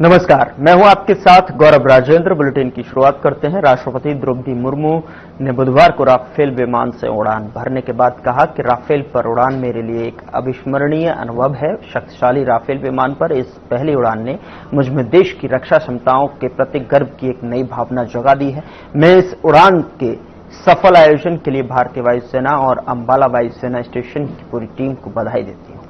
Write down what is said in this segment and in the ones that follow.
नमस्कार, मैं हूं आपके साथ गौरव राजेंद्र। बुलेटिन की शुरुआत करते हैं। राष्ट्रपति द्रौपदी मुर्मू ने बुधवार को राफेल विमान से उड़ान भरने के बाद कहा कि राफेल पर उड़ान मेरे लिए एक अविस्मरणीय अनुभव है। शक्तिशाली राफेल विमान पर इस पहली उड़ान ने मुझ में देश की रक्षा क्षमताओं के प्रति गर्व की एक नई भावना जगा दी है। मैं इस उड़ान के सफल आयोजन के लिए भारतीय वायुसेना और अंबाला वायुसेना स्टेशन की पूरी टीम को बधाई देती हूं।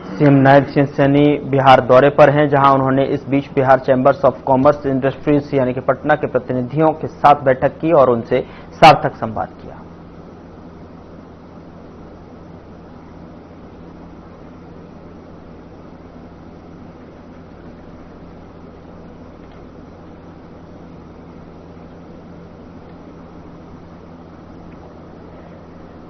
सीएम नायब सिंह सैनी बिहार दौरे पर हैं, जहां उन्होंने इस बीच Bihar chambers of commerce industries यानी कि पटना के प्रतिनिधियों के साथ बैठक की और उनसे सार्थक संवाद किया।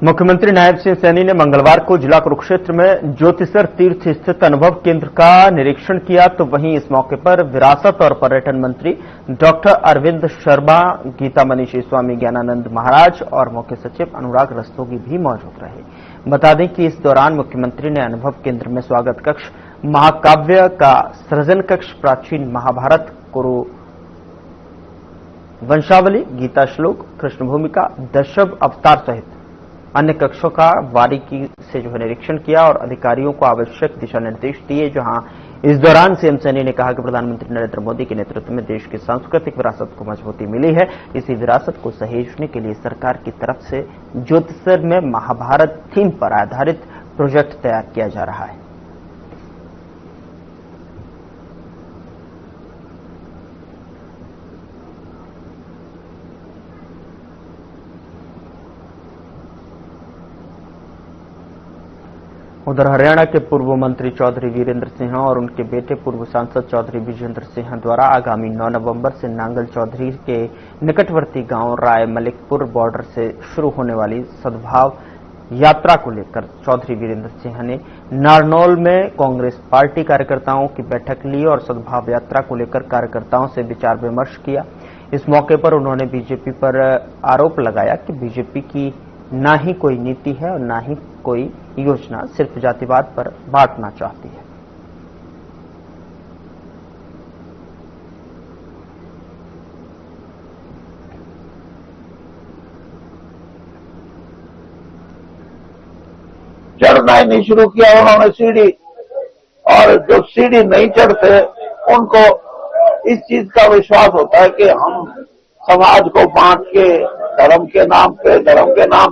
मुख्यमंत्री नायब सिंह सैनी ने मंगलवार को जिला कुरुक्षेत्र में ज्योतिसर तीर्थ स्थित अनुभव केंद्र का निरीक्षण किया, तो वहीं इस मौके पर विरासत और पर्यटन मंत्री डॉक्टर अरविंद शर्मा, गीता मनीषी स्वामी ज्ञानानंद महाराज और मुख्य सचिव अनुराग रस्तोगी भी मौजूद रहे। बता दें कि इस दौरान मुख्यमंत्री ने अनुभव केंद्र में स्वागत कक्ष, महाकाव्य का सृजन कक्ष, प्राचीन महाभारत, कुरु वंशावली, गीता श्लोक, कृष्ण भूमिका, दशव अवतार सहित अन्य कक्षों का बारीकी से निरीक्षण किया और अधिकारियों को आवश्यक दिशा निर्देश दिए। जहां इस दौरान सीएम सैनी ने कहा कि प्रधानमंत्री नरेंद्र मोदी के नेतृत्व में देश की सांस्कृतिक विरासत को मजबूती मिली है। इसी विरासत को सहेजने के लिए सरकार की तरफ से ज्योतिसर में महाभारत थीम पर आधारित प्रोजेक्ट तैयार किया जा रहा है। उधर हरियाणा के पूर्व मंत्री चौधरी वीरेंद्र सिंह और उनके बेटे पूर्व सांसद चौधरी विजेंद्र सिंह द्वारा आगामी 9 नवंबर से नांगल चौधरी के निकटवर्ती गांव राय मलिकपुर बॉर्डर से शुरू होने वाली सद्भाव यात्रा को लेकर चौधरी वीरेंद्र सिंह ने नारनौल में कांग्रेस पार्टी कार्यकर्ताओं की बैठक ली और सद्भाव यात्रा को लेकर कार्यकर्ताओं से विचार विमर्श किया। इस मौके पर उन्होंने बीजेपी पर आरोप लगाया कि बीजेपी की ना ही कोई नीति है और ना ही कोई योजना, सिर्फ जातिवाद पर बांटना चाहती है। चढ़ना ही नहीं शुरू किया उन्होंने सीढ़ी, और जो सीढ़ी नहीं चढ़ते उनको इस चीज का विश्वास होता है कि हम समाज को बांट के धर्म के नाम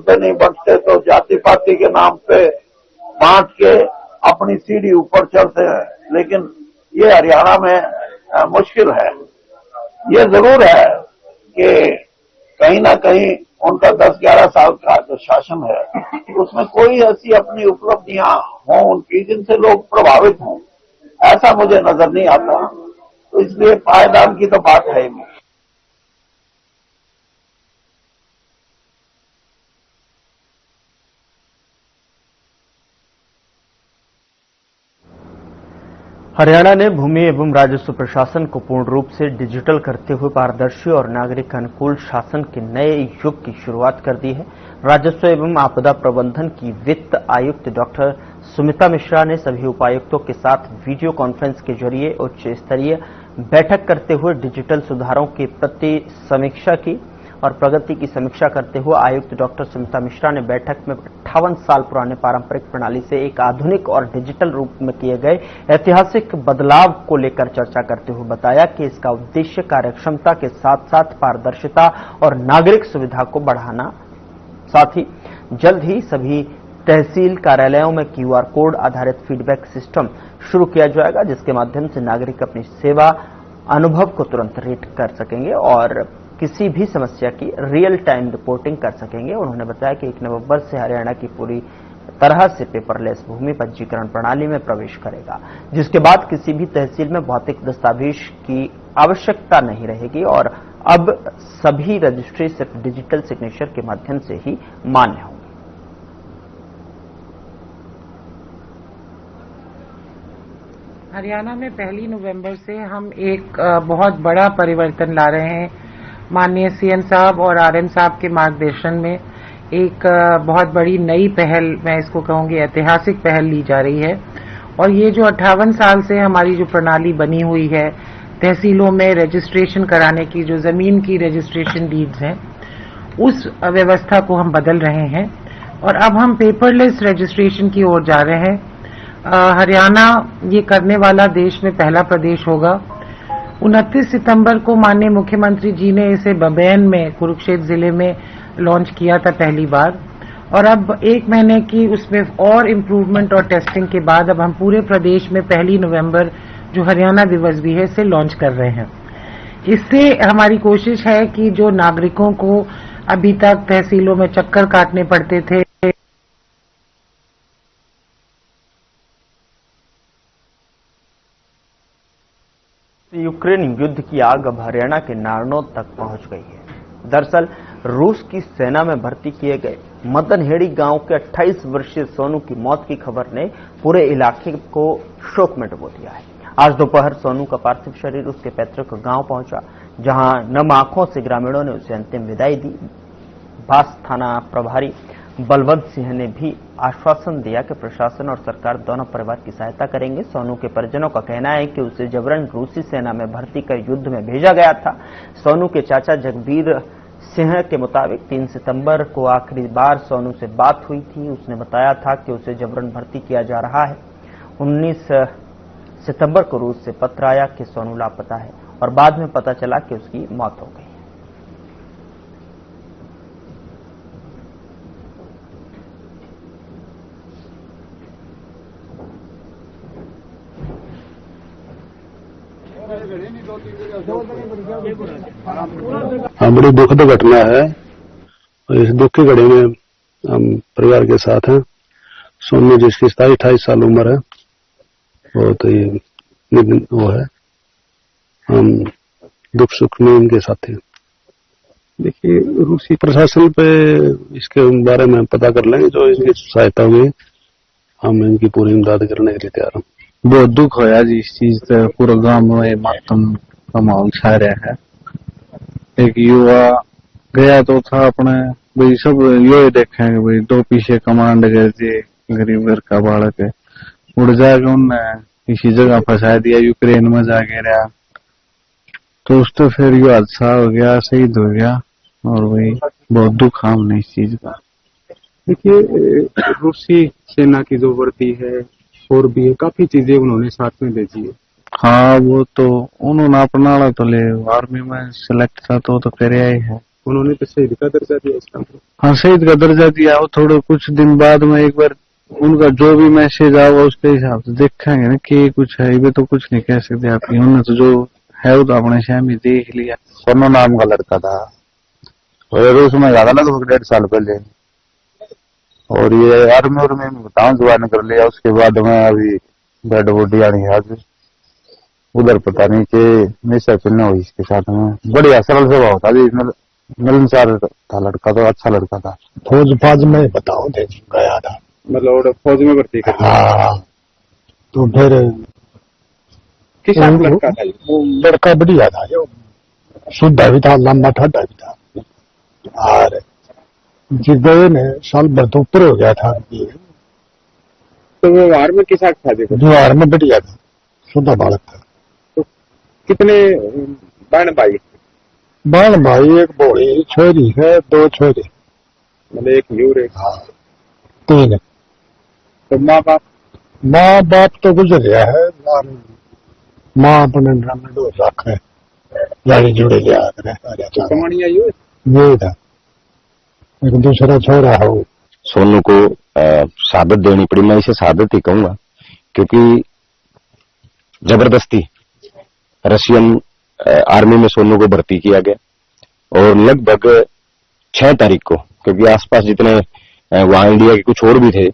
पे नहीं बंटते तो जाति पाति के नाम पे बांट के अपनी सीढ़ी ऊपर चढ़ते हैं। लेकिन ये हरियाणा में मुश्किल है। ये जरूर है कि कहीं ना कहीं उनका 10-11 साल का जो शासन है उसमें कोई ऐसी अपनी उपलब्धियां हों उनकी जिनसे लोग प्रभावित हों, ऐसा मुझे नजर नहीं आता। तो इसलिए पायदान की तो बात है ही नहीं। हरियाणा ने भूमि एवं राजस्व प्रशासन को पूर्ण रूप से डिजिटल करते हुए पारदर्शी और नागरिक अनुकूल शासन के नए युग की शुरुआत कर दी है। राजस्व एवं आपदा प्रबंधन की वित्त आयुक्त डॉक्टर सुमिता मिश्रा ने सभी उपायुक्तों के साथ वीडियो कॉन्फ्रेंस के जरिए उच्च स्तरीय बैठक करते हुए डिजिटल सुधारों की समीक्षा की और प्रगति की समीक्षा करते हुए आयुक्त डॉक्टर सुमिता मिश्रा ने बैठक में 58 साल पुराने पारंपरिक प्रणाली से एक आधुनिक और डिजिटल रूप में किए गए ऐतिहासिक बदलाव को लेकर चर्चा करते हुए बताया कि इसका उद्देश्य कार्यक्षमता के साथ साथ पारदर्शिता और नागरिक सुविधा को बढ़ाना, साथ ही जल्द ही सभी तहसील कार्यालयों में क्यूआर कोड आधारित फीडबैक सिस्टम शुरू किया जाएगा, जिसके माध्यम से नागरिक अपनी सेवा अनुभव को तुरंत रेट कर सकेंगे और किसी भी समस्या की रियल टाइम रिपोर्टिंग कर सकेंगे। उन्होंने बताया कि 1 नवंबर से हरियाणा की पूरी तरह से पेपरलेस भूमि पंजीकरण प्रणाली में प्रवेश करेगा, जिसके बाद किसी भी तहसील में भौतिक दस्तावेज की आवश्यकता नहीं रहेगी और अब सभी रजिस्ट्री सिर्फ डिजिटल सिग्नेचर के माध्यम से ही मान्य होंगी। हरियाणा में 1 नवंबर से हम एक बहुत बड़ा परिवर्तन ला रहे हैं। माननीय सीएम साहब और आरएम साहब के मार्गदर्शन में एक बहुत बड़ी नई पहल, मैं इसको कहूंगी ऐतिहासिक पहल ली जा रही है। और ये जो 58 साल से हमारी जो प्रणाली बनी हुई है तहसीलों में रजिस्ट्रेशन कराने की, जो जमीन की रजिस्ट्रेशन डीड्स हैं, उस व्यवस्था को हम बदल रहे हैं और अब हम पेपरलेस रजिस्ट्रेशन की ओर जा रहे हैं। हरियाणा ये करने वाला देश में पहला प्रदेश होगा। 29 सितंबर को माननीय मुख्यमंत्री जी ने इसे बबैन में, कुरुक्षेत्र जिले में लॉन्च किया था पहली बार, और अब 1 महीने की उसमें और इम्प्रूवमेंट और टेस्टिंग के बाद अब हम पूरे प्रदेश में 1 नवंबर जो हरियाणा दिवस भी है इसे लॉन्च कर रहे हैं। इससे हमारी कोशिश है कि जो नागरिकों को अभी तक तहसीलों में चक्कर काटने पड़ते थे, यूक्रेन युद्ध की आग अब हरियाणा के नारनौल तक पहुंच गई है। दरअसल रूस की सेना में भर्ती किए गए मदनहेड़ी गांव के 28 वर्षीय सोनू की मौत की खबर ने पूरे इलाके को शोक में डुबो दिया है। आज दोपहर सोनू का पार्थिव शरीर उसके पैतृक गांव पहुंचा, जहां नम आंखों से ग्रामीणों ने उसे अंतिम विदाई दी। बास थाना प्रभारी बलवंत सिंह ने भी आश्वासन दिया कि प्रशासन और सरकार दोनों परिवार की सहायता करेंगे। सोनू के परिजनों का कहना है कि उसे जबरन रूसी सेना में भर्ती कर युद्ध में भेजा गया था। सोनू के चाचा जगबीर सिंह के मुताबिक 3 सितंबर को आखिरी बार सोनू से बात हुई थी। उसने बताया था कि उसे जबरन भर्ती किया जा रहा है। 19 सितंबर को रूस से पत्र आया कि सोनू लापता है और बाद में पता चला कि उसकी मौत हो गई। हाँ, बड़ी दुखद घटना है। इस दुख की घड़ी में हम परिवार के साथ हैं। सोनू जिसकी 27-28 साल उम्र है, बहुत ही वो है। हम दुख सुख में उनके साथ हैं। देखिए, रूसी प्रशासन पे इसके बारे में पता कर लेंगे, जो इनकी सहायता हुई हम इनकी पूरी इमदाद करने के लिए तैयार हैं। बहुत दुख होया जी इस चीज से। पूरा गांव में मातम का माहौल छा रहा है। एक युवा गया तो था अपने, भाई सब यो देखेंगे, भाई 2 पीछे कमांड गए थे, गरीब घर का बालक है, उड़ जाएगा, उनने किसी जगह फंसा दिया, यूक्रेन में जाके रहा, तो उस तो फिर यो हादसा हो गया, शहीद हो गया। और वही बहुत दुख है हमने इस चीज का। देखिए, रूसी सेना की जो वर्दी है और भी है, काफी चीजें उन्होंने साथ में भेजी है। हाँ, वो तो उन्होंने अपना तो ले आर्मी में सिलेक्ट था तो कर ही है। उन्होंने तो शहीद का दर्जा दिया इस काम को। हाँ, शहीद का दर्जा दिया। वो थोड़े कुछ दिन बाद में एक बार उनका जो भी मैसेज आवा उसके हिसाब से देखेंगे ना कि कुछ है। ये तो कुछ नहीं कह सकते आपकी, उन्होंने तो जो है वो तो अपने शाम ही देख लिया। सोनू नाम का लड़का था और रूस में ज्यादा लगभग 1.5 साल पहले, और ये आर्मी में बताऊं ज्वाइन कर लिया। उसके बाद में अभी डेड बॉडी आनी आज उधर, पता नहीं कि हमेशा चलना हुई इसके साथ में। बढ़िया सरल स्वभाव था जी, मिलनसार था लड़का, तो अच्छा लड़का था। फौज में बताओ थे गया था, मतलब फौज में भर्ती कर। हाँ, तो फिर किस लड़का था? वो लड़का बढ़िया था, जो शुद्ध भी था, लंबा ठाडा भी था। और जिस गए ने साल भर तो ऊपर हो गया था। तो वो वार में किसा था? जो वार में बढ़िया था, शुद्ध बालक था। तो कितने बहन भाई? बहन भाई एक बड़ी छोरी है, 2 छोरे, मतलब एक यूर एक। हाँ, 3। तो माँ बाप तो गुजर गया है। माँ अपने ड्रम में डोर रख है, गाड़ी जुड़े लिया कमानिया ये था। एक दूसरा छोरा है वो। सोनू को शहादत देनी पड़ी, मैं इसे शहादत ही कहूंगा, क्योंकि जबरदस्ती रशियन आर्मी में सोनू को भर्ती किया गया। और लगभग 6 तारीख को, क्योंकि आसपास जितने वहां इंडिया के कुछ और भी थे,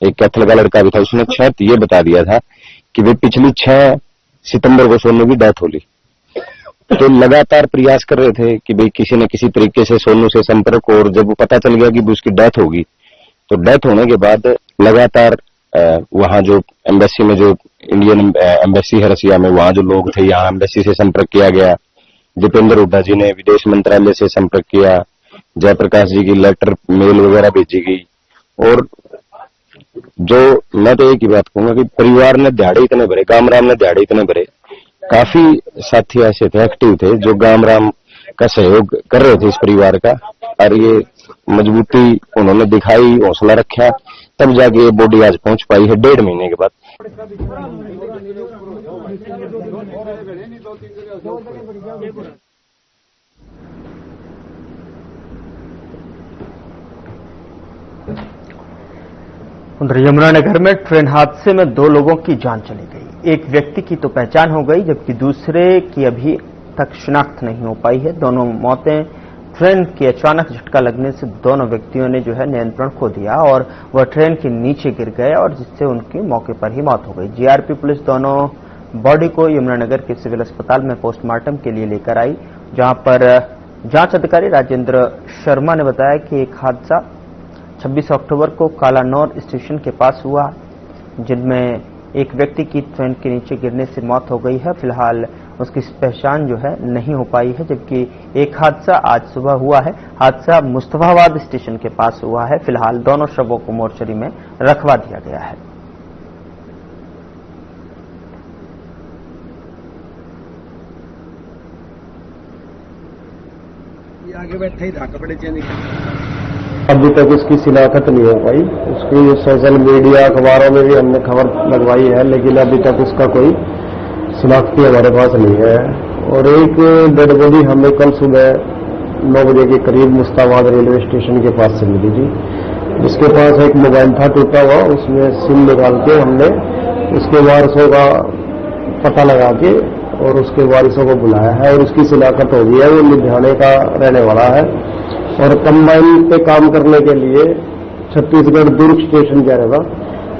एक कैथल का लड़का भी था, उसने 6 ये बता दिया था कि वे पिछली 6 सितंबर को सोनू की डेथ होली। तो लगातार प्रयास कर रहे थे कि भाई किसी न किसी तरीके से सोनू से संपर्क, और जब पता चल गया कि उसकी डेथ होगी, तो डेथ होने के बाद लगातार वहां जो एम्बेसी में, जो इंडियन एम्बेसी है रसिया में, वहां जो लोग थे, यहाँ एम्बेसी से संपर्क किया गया। दीपेंद्र हुड्डा जी ने विदेश मंत्रालय से संपर्क किया, जयप्रकाश जी की लेटर मेल वगैरह भेजी गई। और जो मैं तो एक ही बात कहूंगा कि परिवार ने दिहाड़े इतने भरे, गामराम ने दिहाड़े इतने भरे, काफी साथी ऐसे थे, एक्टिव थे, जो गामराम का सहयोग कर रहे थे इस परिवार का, और ये मजबूती उन्होंने दिखाई, हौसला रखा, तब जाके ये बॉडी आज पहुंच पाई है 1.5 महीने के बाद। उधर यमुनानगर में ट्रेन हादसे में 2 लोगों की जान चली गई। एक व्यक्ति की तो पहचान हो गई, जबकि दूसरे की अभी तक शिनाख्त नहीं हो पाई है। दोनों मौतें ट्रेन के अचानक झटका लगने से दोनों व्यक्तियों ने नियंत्रण खो दिया और वह ट्रेन के नीचे गिर गए, और जिससे उनकी मौके पर ही मौत हो गई। जीआरपी पुलिस दोनों बॉडी को यमुनानगर के सिविल अस्पताल में पोस्टमार्टम के लिए लेकर आई, जहां पर जांच अधिकारी राजेंद्र शर्मा ने बताया कि एक हादसा 26 अक्टूबर को कालानौर स्टेशन के पास हुआ, जिनमें एक व्यक्ति की ट्रेन के नीचे गिरने से मौत हो गई है। फिलहाल उसकी पहचान नहीं हो पाई है, जबकि एक हादसा आज सुबह हुआ है। हादसा मुस्तफाबाद स्टेशन के पास हुआ है। फिलहाल दोनों शवों को मोर्चरी में रखवा दिया गया है। आगे बैठे ही था, कपड़े चेंज। अभी तक उसकी शिनाख्त नहीं हो पाई। उसकी सोशल मीडिया, अखबारों में भी हमने खबर लगवाई है, लेकिन अभी तक उसका कोई शिनाख्ती हमारे पास नहीं है। और एक डेड बॉडी हमें कल सुबह 9 बजे के करीब मुस्ताबाद रेलवे स्टेशन के पास से मिली थी, जिसके पास एक मोबाइल था टूटा हुआ, उसमें सिम निकाल के हमने उसके वारिसों का पता लगा के और उसके वारिसों को बुलाया है और उसकी शिनाख्त हो गई है। वो लुधियाने का रहने वाला है और कंबाइन पे काम करने के लिए छत्तीसगढ़ दुर्ग स्टेशन जा रहा था,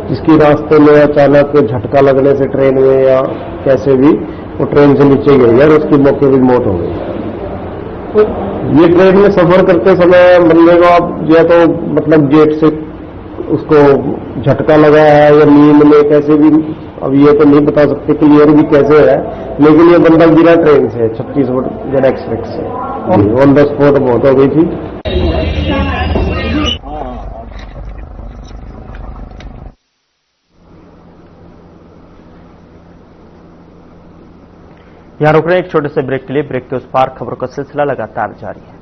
जिसकी रास्ते में अचानक झटका लगने से ट्रेन में या कैसे भी वो ट्रेन से नीचे गिर गया और उसकी मौके पर मौत हो गई। तो ये ट्रेन में सफर करते समय बंदे को आप या तो मतलब गेट से उसको झटका लगा है या नींद में कैसे भी, अब ये तो नहीं बता सकते क्लियर भी कैसे है, लेकिन ये बंदा गिरा ट्रेन से, छत्तीसगढ़ एक्सप्रेस से, ऑन द स्पॉट मौत हो गई थी। यहां रुक रहे हैं एक छोटे से ब्रेक के लिए। ब्रेक के उस पार खबरों का सिलसिला लगातार जारी है।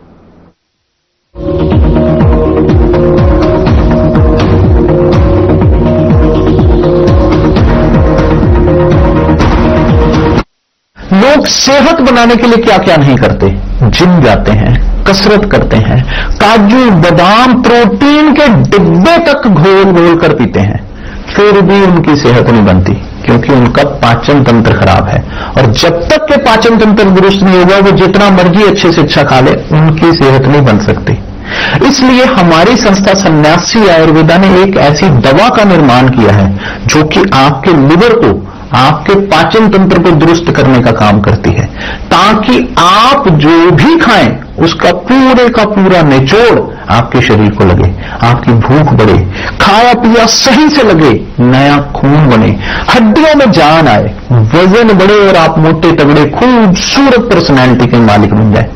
लोग सेहत बनाने के लिए क्या क्या नहीं करते, जिम जाते हैं, कसरत करते हैं, काजू बादाम प्रोटीन के डिब्बे तक घोल घोल कर पीते हैं, फिर भी उनकी सेहत नहीं बनती, क्योंकि उनका पाचन तंत्र खराब है। और जब तक के पाचन तंत्र दुरुस्त नहीं होगा, वो जितना मर्जी अच्छे से अच्छा खा ले, उनकी सेहत नहीं बन सकती। इसलिए हमारी संस्था सन्यासी आयुर्वेदा ने एक ऐसी दवा का निर्माण किया है जो कि आपके लिवर को, आपके पाचन तंत्र को दुरुस्त करने का काम करती है, ताकि आप जो भी खाएं उसका पूरे का पूरा निचोड़ आपके शरीर को लगे, आपकी भूख बढ़े, खाया पिया सही से लगे, नया खून बने, हड्डियों में जान आए, वजन बढ़े और आप मोटे तगड़े खूबसूरत पर्सनैलिटी के मालिक बन जाए।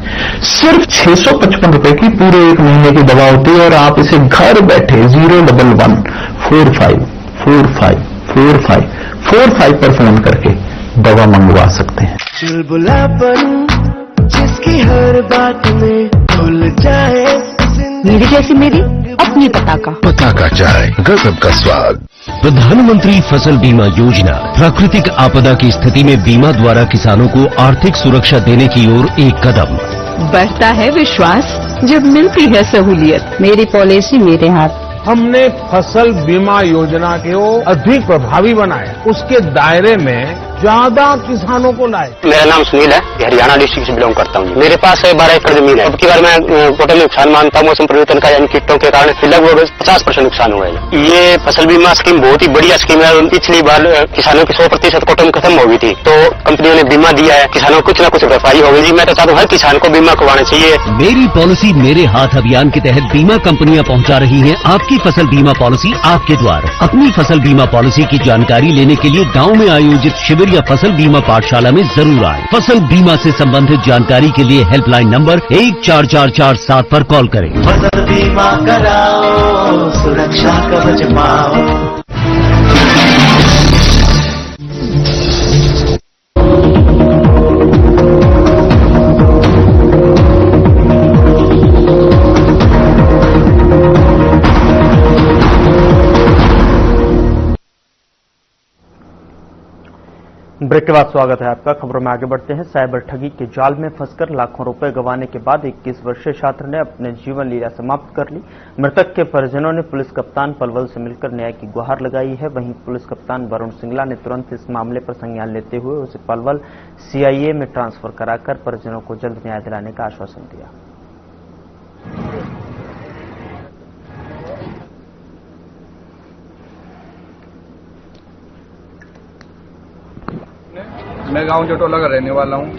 सिर्फ 655 रुपए की पूरे 1 महीने की दवा होती है और आप इसे घर बैठे 011 45 45 45 45 पर फोन करके दवा मंगवा सकते हैं। चुलबुलापन जिसकी हर बात में भूल जाए, मेरी जैसी मेरी अपनी पताका चाय, गजब का स्वाद। प्रधानमंत्री फसल बीमा योजना प्राकृतिक आपदा की स्थिति में बीमा द्वारा किसानों को आर्थिक सुरक्षा देने की ओर एक कदम। बढ़ता है विश्वास जब मिलती है सहूलियत। मेरी पॉलिसी मेरे हाथ। हमने फसल बीमा योजना को अधिक प्रभावी बनाया, उसके दायरे में ज्यादा किसानों को लाए। मेरा नाम सुनील है, हरियाणा डिस्ट्रिक्ट से बिलोंग करता हूँ। मेरे पास 12 एकड़ जमीन है। अब की बार मैं टोटल नुकसान मानता हूँ मौसम परिवर्तन का, यानी कीटों के कारण लगभग 50% नुकसान हुआ है। ये फसल बीमा स्कीम बहुत ही बढ़िया स्कीम है। पिछली बार किसानों की 100% कॉटन खत्म हो गई थी, तो कंपनियों ने बीमा दिया है, किसानों को कुछ न कुछ भरपाई हो गई। मैं तो चाहता हूँ हर किसान को बीमा करवाना चाहिए। मेरी पॉलिसी मेरे हाथ अभियान के तहत बीमा कंपनियां पहुंचा रही हैं आपकी फसल बीमा पॉलिसी आपके द्वार। अपनी फसल बीमा पॉलिसी की जानकारी लेने के लिए गांव में आयोजित शिविर या फसल बीमा पाठशाला में जरूर आए। फसल बीमा से संबंधित जानकारी के लिए हेल्पलाइन नंबर 14447 पर कॉल करें। फसल बीमा कराओ, सुरक्षा कवच पाओ। ब्रेक के बाद स्वागत है आपका। खबरों में आगे बढ़ते हैं। साइबर ठगी के जाल में फंसकर लाखों रुपए गंवाने के बाद 21 वर्षीय छात्र ने अपने जीवन लीला समाप्त कर ली। मृतक के परिजनों ने पुलिस कप्तान पलवल से मिलकर न्याय की गुहार लगाई है। वहीं पुलिस कप्तान वरुण सिंगला ने तुरंत इस मामले पर संज्ञान लेते हुए उसे पलवल सीआईए में ट्रांसफर कराकर परिजनों को जल्द न्याय दिलाने का आश्वासन दिया। मैं गांव जटोला का रहने वाला हूँ।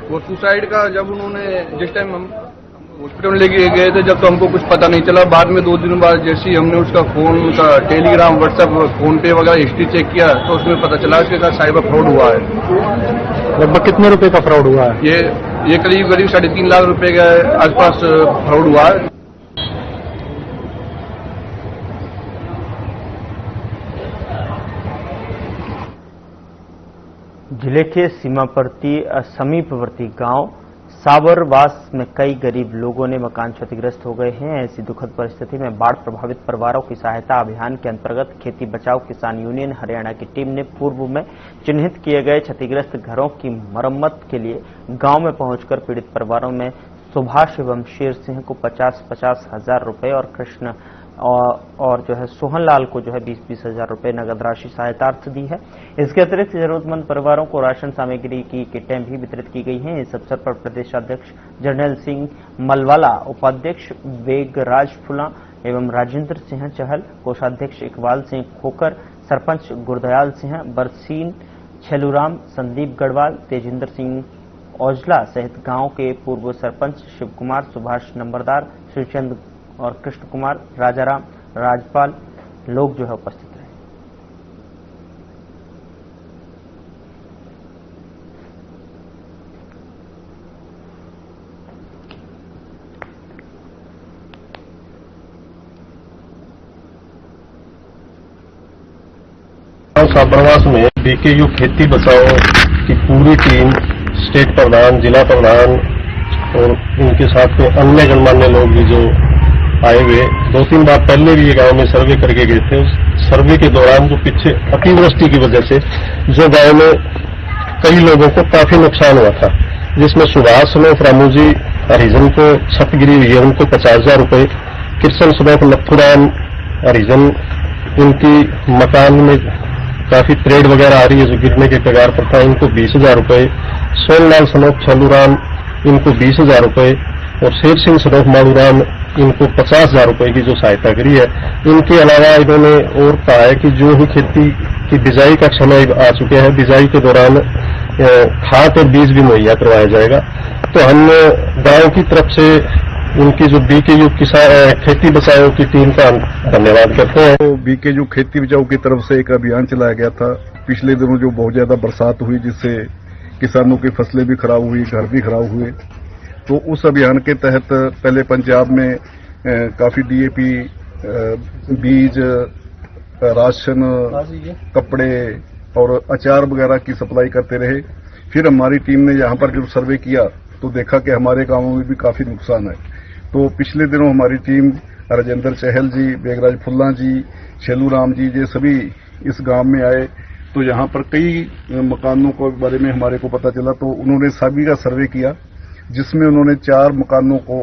वो सुसाइड का जब उन्होंने जिस टाइम हम हॉस्पिटल में लेके गए थे, जब तो हमको कुछ पता नहीं चला। बाद में 2 दिन बाद जैसे ही हमने उसका फोन का टेलीग्राम, व्हाट्सएप, फोन पे वगैरह हिस्ट्री चेक किया, तो उसमें पता चला उसके साथ साइबर फ्रॉड हुआ है। लगभग कितने रुपए का फ्रॉड हुआ है? ये करीब 3.5 लाख रुपए के आसपास फ्रॉड हुआ है। जिले के समीपवर्ती गांव सावरवास में कई गरीब लोगों ने मकान क्षतिग्रस्त हो गए हैं। ऐसी दुखद परिस्थिति में बाढ़ प्रभावित परिवारों की सहायता अभियान के अंतर्गत खेती बचाओ किसान यूनियन हरियाणा की टीम ने पूर्व में चिन्हित किए गए क्षतिग्रस्त घरों की मरम्मत के लिए गांव में पहुंचकर पीड़ित परिवारों में सुभाष एवं शेर सिंह को 50-50 हजार रुपए और कृष्ण और जो है सोहनलाल को जो है 20-20 हजार रुपए नगद राशि सहायतार्थ दी है। इसके अतिरिक्त जरूरतमंद परिवारों को राशन सामग्री की किटें भी वितरित की गई हैं। इस अवसर पर प्रदेशाध्यक्ष जर्नैल सिंह मलवाला, उपाध्यक्ष वेगराज फुला एवं राजेंद्र सिंह चहल, कोषाध्यक्ष इकबाल सिंह खोकर, सरपंच गुरदयाल सिंह, बरसीन छेलूराम, संदीप गढ़वाल, तेजिंदर सिंह औजला सहित गांव के पूर्व सरपंच शिव कुमार, सुभाष नंबरदार, श्रीचंद और कृष्ण कुमार, राजाराम, राजपाल लोग जो है उपस्थित रहे। साबरवास में बीकेयू खेती बचाओ की पूरी टीम, स्टेट प्रधान, जिला प्रधान और उनके साथ में अन्य गणमान्य लोग भी जो आए हुए 2-3 बार पहले भी ये गांव में सर्वे करके गए थे। उस सर्वे के दौरान जो पीछे अतिवृष्टि की वजह से जो गांव में कई लोगों को काफी नुकसान हुआ था, जिसमें सुभाष सनोफ रामूजी हरिजन को छत गिरी हुई है, उनको 50,000 रुपए, कृष्ण सनोफ नथुराम हरिजन, इनकी मकान में काफी ट्रेड वगैरह आ रही है जो गिरने के कगार पर था, इनको 20,000 रुपए, सोनलाल सनोफ छलूराम इनको 20,000 रुपए और शेर सिंह सनोफ मालूराम इनको 50,000 रुपए की जो सहायता करी है। इनके अलावा इन्होंने और कहा है कि जो ही खेती की बिजाई का समय आ चुके हैं, बिजाई के दौरान खाद और बीज भी मुहैया करवाया जाएगा। तो हम गांव की तरफ से उनकी जो बीकेयू खेती बचाओ की टीम का धन्यवाद करते हैं। तो बीकेयू खेती बचाओ की तरफ से एक अभियान चलाया गया था। पिछले दिनों जो बहुत ज्यादा बरसात हुई, जिससे किसानों की फसलें भी खराब हुई, घर भी खराब हुए, तो उस अभियान के तहत पहले पंजाब में काफी डीएपी, बीज, राशन, कपड़े और अचार वगैरह की सप्लाई करते रहे। फिर हमारी टीम ने यहाँ पर जब सर्वे किया तो देखा कि हमारे गांवों में भी काफी नुकसान है। तो पिछले दिनों हमारी टीम राजेंद्र चहल जी, बेगराज फुल्ला जी, छेलूराम जी, ये सभी इस गांव में आए। तो यहाँ पर कई मकानों के बारे में हमारे को पता चला, तो उन्होंने सभी का सर्वे किया, जिसमें उन्होंने 4 मकानों को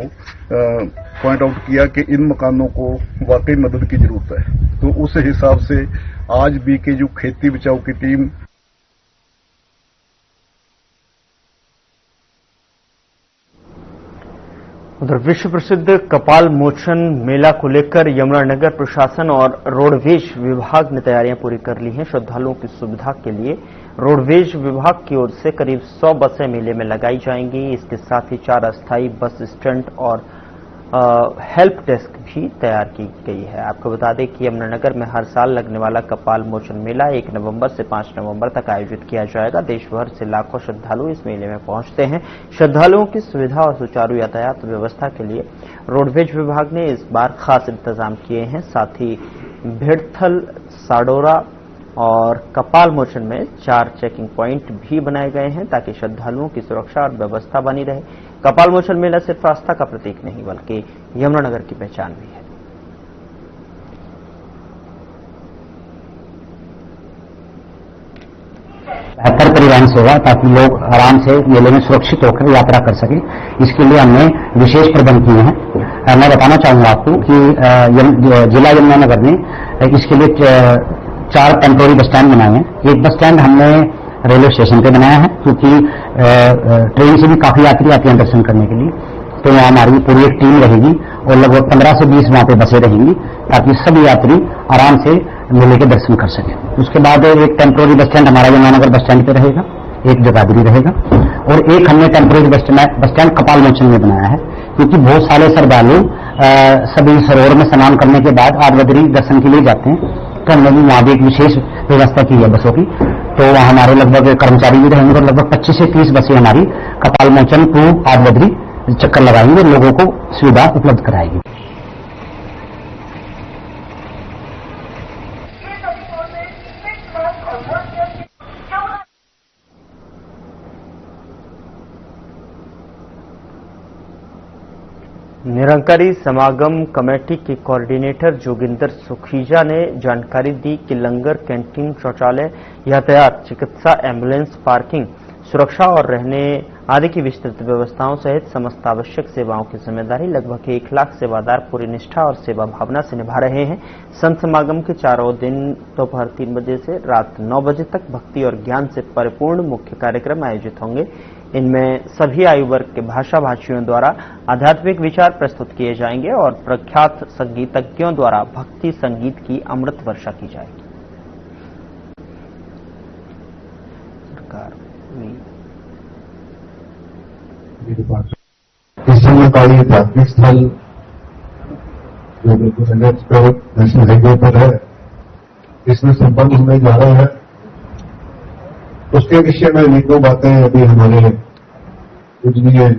पॉइंट आउट किया कि इन मकानों को वाकई मदद की जरूरत है। तो उस हिसाब से आज बीकेयू खेती बचाओ की टीम उधर विश्व प्रसिद्ध कपाल मोचन मेला को लेकर यमुनानगर प्रशासन और रोडवेज विभाग ने तैयारियां पूरी कर ली हैं। श्रद्धालुओं की सुविधा के लिए रोडवेज विभाग की ओर से करीब 100 बसें मेले में लगाई जाएंगी। इसके साथ ही 4 अस्थायी बस स्टैंड और हेल्प डेस्क भी तैयार की गई है। आपको बता दें कि यमुनानगर में हर साल लगने वाला कपाल मोचन मेला 1 नवंबर से 5 नवंबर तक आयोजित किया जाएगा। देश भर से लाखों श्रद्धालु इस मेले में पहुंचते हैं। श्रद्धालुओं की सुविधा और सुचारू यातायात व्यवस्था के लिए रोडवेज विभाग ने इस बार खास इंतजाम किए हैं। साथ ही भेड़थल, साडोरा और कपाल मोचन में 4 चेकिंग प्वाइंट भी बनाए गए हैं ताकि श्रद्धालुओं की सुरक्षा और व्यवस्था बनी रहे। कपाल मोचन मेला सिर्फ आस्था का प्रतीक नहीं बल्कि यमुनानगर की पहचान भी है। बेहतर परिवहन सेवा ताकि लोग आराम से मेले में सुरक्षित होकर यात्रा कर सकें, इसके लिए हमने विशेष प्रबंध किए हैं। मैं बताना चाहूंगा आपको कि जिला यमुनानगर ने इसके लिए 4 टेम्पोररी बस स्टैंड बनाए हैं। एक बस स्टैंड हमने रेलवे स्टेशन पे बनाया है क्योंकि ट्रेन से भी काफी यात्री आते हैं दर्शन करने के लिए, तो वहां हमारी पूरी एक टीम रहेगी और लगभग 15 से 20 वहां पे बसें रहेंगी ताकि सभी यात्री आराम से मेले के दर्शन कर सकें। उसके बाद एक टेम्पोररी बस स्टैंड हमारा यमुनानगर बस स्टैंड पे रहेगा, एक जगाधरी रहेगा और एक हमने temporary bus stand Kapal Mochan में बनाया है क्योंकि बहुत सारे श्रद्धालु सभी सरोवर में स्नान करने के बाद आदवदरी दर्शन के लिए जाते हैं, तो हमने भी वहां भी एक विशेष व्यवस्था की है बसों की। तो वहां हमारे लगभग कर्मचारी भी रहेंगे और लगभग 25 से 30 बसें हमारी कपाल मोचन टू आदवदरी चक्कर लगाएंगे और लोगों को सुविधा उपलब्ध कराएगी। निरंकारी समागम कमेटी के कोऑर्डिनेटर जोगिंदर सुखीजा ने जानकारी दी कि लंगर, कैंटीन, शौचालय, यातायात, चिकित्सा, एम्बुलेंस, पार्किंग, सुरक्षा और रहने आदि की विस्तृत व्यवस्थाओं सहित समस्त आवश्यक सेवाओं की जिम्मेदारी लगभग 1 लाख सेवादार पूरी निष्ठा और सेवा भावना से निभा रहे हैं। संत समागम के चारों दिन दोपहर 3 बजे से रात 9 बजे तक भक्ति और ज्ञान से परिपूर्ण मुख्य कार्यक्रम आयोजित होंगे। इनमें सभी आयु वर्ग के भाषा भाषियों द्वारा आध्यात्मिक विचार प्रस्तुत किए जाएंगे और प्रख्यात संगीतज्ञों द्वारा भक्ति संगीत की अमृत वर्षा की जाएगी। इस समय का ये धार्मिक स्थल जो बिल्कुल नेशनल हाईवे पर है, इसमें संपन्न होने जा रहा है। उसके विषय में अनेकों बातें अभी हमारे पूजनीय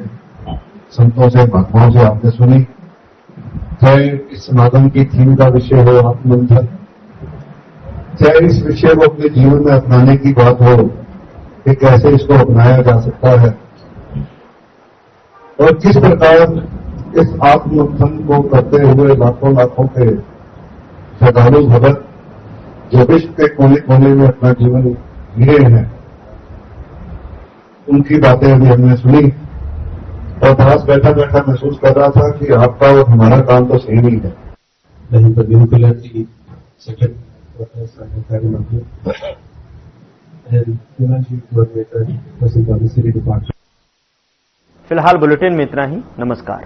संतों से, महात्माओं से आपने सुनी। चाहे इस समागम की थीम का विषय हो आत्ममंथन, चाहे इस विषय को अपने जीवन में अपनाने की बात हो कि कैसे इसको अपनाया जा सकता है और किस प्रकार इस आत्ममंथन को करते हुए लाखों के श्रद्धालु भगत जो विश्व के कोने कोने में अपना जीवन जिए हैं, उनकी बातें अभी हमने सुनी और पास बैठा बैठा महसूस कर रहा था कि आपका और हमारा काम तो सेम ही है। फिलहाल बुलेटिन में इतना ही। नमस्कार।